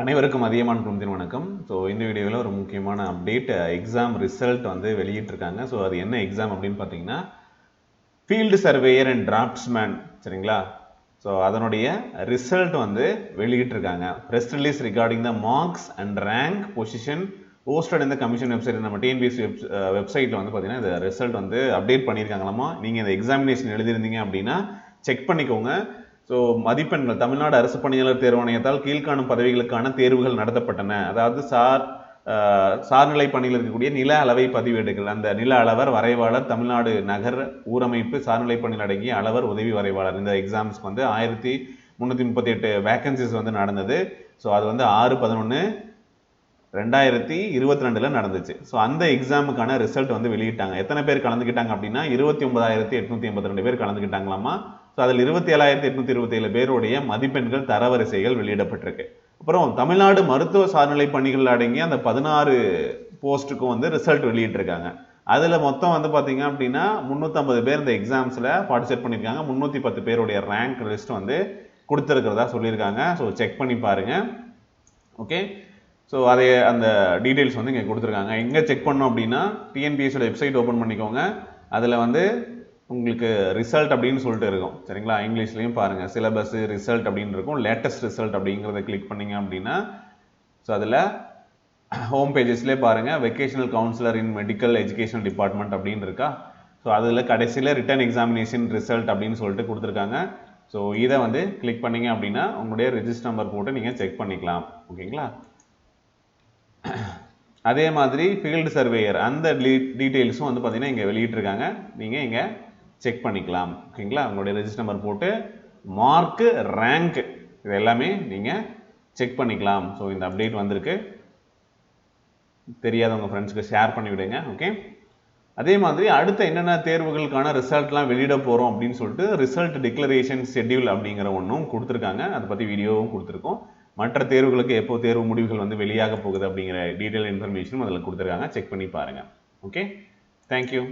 அனைவருக்கும் அதியமான் டீம் வணக்கம். ஸோ இந்த வீடியோவில் ஒரு முக்கியமான அப்டேட், எக்ஸாம் ரிசல்ட் வந்து வெளியிட்டிருக்காங்க. ஸோ அது என்ன எக்ஸாம் அப்படின்னு பார்த்தீங்கன்னா ஃபீல்டு சர்வேயர் அண்ட் டிராஃப்ட்ஸ்மேன், சரிங்களா? ஸோ அதனுடைய ரிசல்ட் வந்து வெளியிட்டிருக்காங்க. Press release regarding the marks and rank position posted இந்த கமிஷன் வெப்சைட், நம்ம டிஎன்பிஎஸ்சி வெப்சைட்டில் வந்து பார்த்தீங்கன்னா இந்த ரிசல்ட் வந்து அப்டேட் பண்ணியிருக்காங்களாமா. நீங்கள் இந்த எக்ஸாமினேஷன் எழுதியிருந்தீங்க அப்படின்னா செக் பண்ணிக்கோங்க. ஸோ மதிப்பெண்கள் தமிழ்நாடு அரசு பணியாளர் தேர்வாணையத்தால் கீழ்காணும் பதவிகளுக்கான தேர்வுகள் நடத்தப்பட்டன. அதாவது சார்நிலை பணியில் இருக்கக்கூடிய நில அளவை பதிவேடுகள், அந்த நில அளவர், வரைவாளர், தமிழ்நாடு நகர் ஊரமைப்பு சார்நிலை பணியில் அடங்கிய அளவர், உதவி வரைவாளர், இந்த எக்ஸாம்ஸ்க்கு வந்து 1338 வேகன்சிஸ் வந்து நடந்தது. ஸோ அது வந்து 6/11/2022 நடந்துச்சு. ஸோ அந்த எக்ஸாமுக்கான ரிசல்ட் வந்து வெளியிட்டாங்க. எத்தனை பேர் கலந்துக்கிட்டாங்க அப்படின்னா 29,882 பேர் கலந்துக்கிட்டாங்களாமா. ஸோ அதில் 27,827 பேருடைய மதிப்பெண்கள் தரவரிசைகள் வெளியிடப்பட்டிருக்கு. அப்புறம் தமிழ்நாடு மருத்துவ சார்நிலை பணிகள் அடங்கிய அந்த 16 போஸ்ட்டுக்கும் வந்து ரிசல்ட் வெளியிட்டிருக்காங்க. அதில் மொத்தம் வந்து பார்த்தீங்க அப்படின்னா 350 பேர் இந்த எக்ஸாம்ஸில் பார்ட்டிசிபேட் பண்ணியிருக்காங்க. 310 பேருடைய ரேங்க் லிஸ்ட் வந்து கொடுத்துருக்கிறதா சொல்லியிருக்காங்க. ஸோ செக் பண்ணி பாருங்கள். ஓகே, ஸோ அதை அந்த டீட்டெயில்ஸ் வந்து இங்கே கொடுத்துருக்காங்க. எங்கே செக் பண்ணோம் அப்படின்னா டிஎன்பிஎஸ்சியோட வெப்சைட் ஓப்பன் பண்ணிக்கோங்க. அதில் வந்து உங்களுக்கு ரிசல்ட் அப்படின்னு சொல்லிட்டு இருக்கும், சரிங்களா? இங்கிலீஷ்லையும் பாருங்கள், சிலபஸ் ரிசல்ட் அப்படின்னு இருக்கும். லேட்டஸ்ட் ரிசல்ட் அப்படிங்கிறத கிளிக் பண்ணிங்க அப்படின்னா ஸோ அதில் ஹோம் பேஜஸ்லேயே பாருங்கள், வெக்கேஷனல் கவுன்சிலர் இன் மெடிக்கல் எஜுகேஷன் டிபார்ட்மெண்ட் அப்படின்னு இருக்கா. ஸோ அதில் கடைசியில் ரிட்டன் எக்ஸாமினேஷன் ரிசல்ட் அப்படின்னு சொல்லிட்டு கொடுத்துருக்காங்க. ஸோ இதை வந்து கிளிக் பண்ணிங்க அப்படின்னா உங்களுடைய ரெஜிஸ்டர் நம்பர் போட்டு நீங்கள் செக் பண்ணிக்கலாம். ஓகேங்களா? அதே மாதிரி ஃபீல்டு சர்வேயர் அந்த டீட்டெயில்ஸும் வந்து பார்த்தீங்கன்னா இங்கே வெளியிட்டிருக்காங்க. நீங்கள் இங்கே செக் பண்ணிக்கலாம். ஓகேங்களா? உங்களுடைய ரெஜிஸ்டர் நம்பர் போட்டு மார்க்கு, ரேங்க் இது எல்லாமே நீங்கள் செக் பண்ணிக்கலாம். ஸோ இந்த அப்டேட் வந்திருக்கு, தெரியாதவங்க ஃப்ரெண்ட்ஸ்க்கு ஷேர் பண்ணி விடுங்க. ஓகே, அதே மாதிரி அடுத்த என்னென்ன தேர்வுகளுக்கான ரிசல்ட்லாம் வெளியிட போகிறோம் அப்படின்னு சொல்லிட்டு ரிசல்ட் டிக்ளரேஷன் ஷெட்யூல் அப்படிங்கிற ஒன்றும் கொடுத்துருக்காங்க. அதை பற்றி வீடியோவும் கொடுத்துருக்கோம். மற்ற தேர்வுகளுக்கு எப்போ தேர்வு முடிவுகள் வந்து வெளியாக போகுது அப்படிங்கிற டீட்டெயில் இன்ஃபர்மேஷனும் அதில் கொடுத்துருக்காங்க. செக் பண்ணி பாருங்கள். Okay, thank you.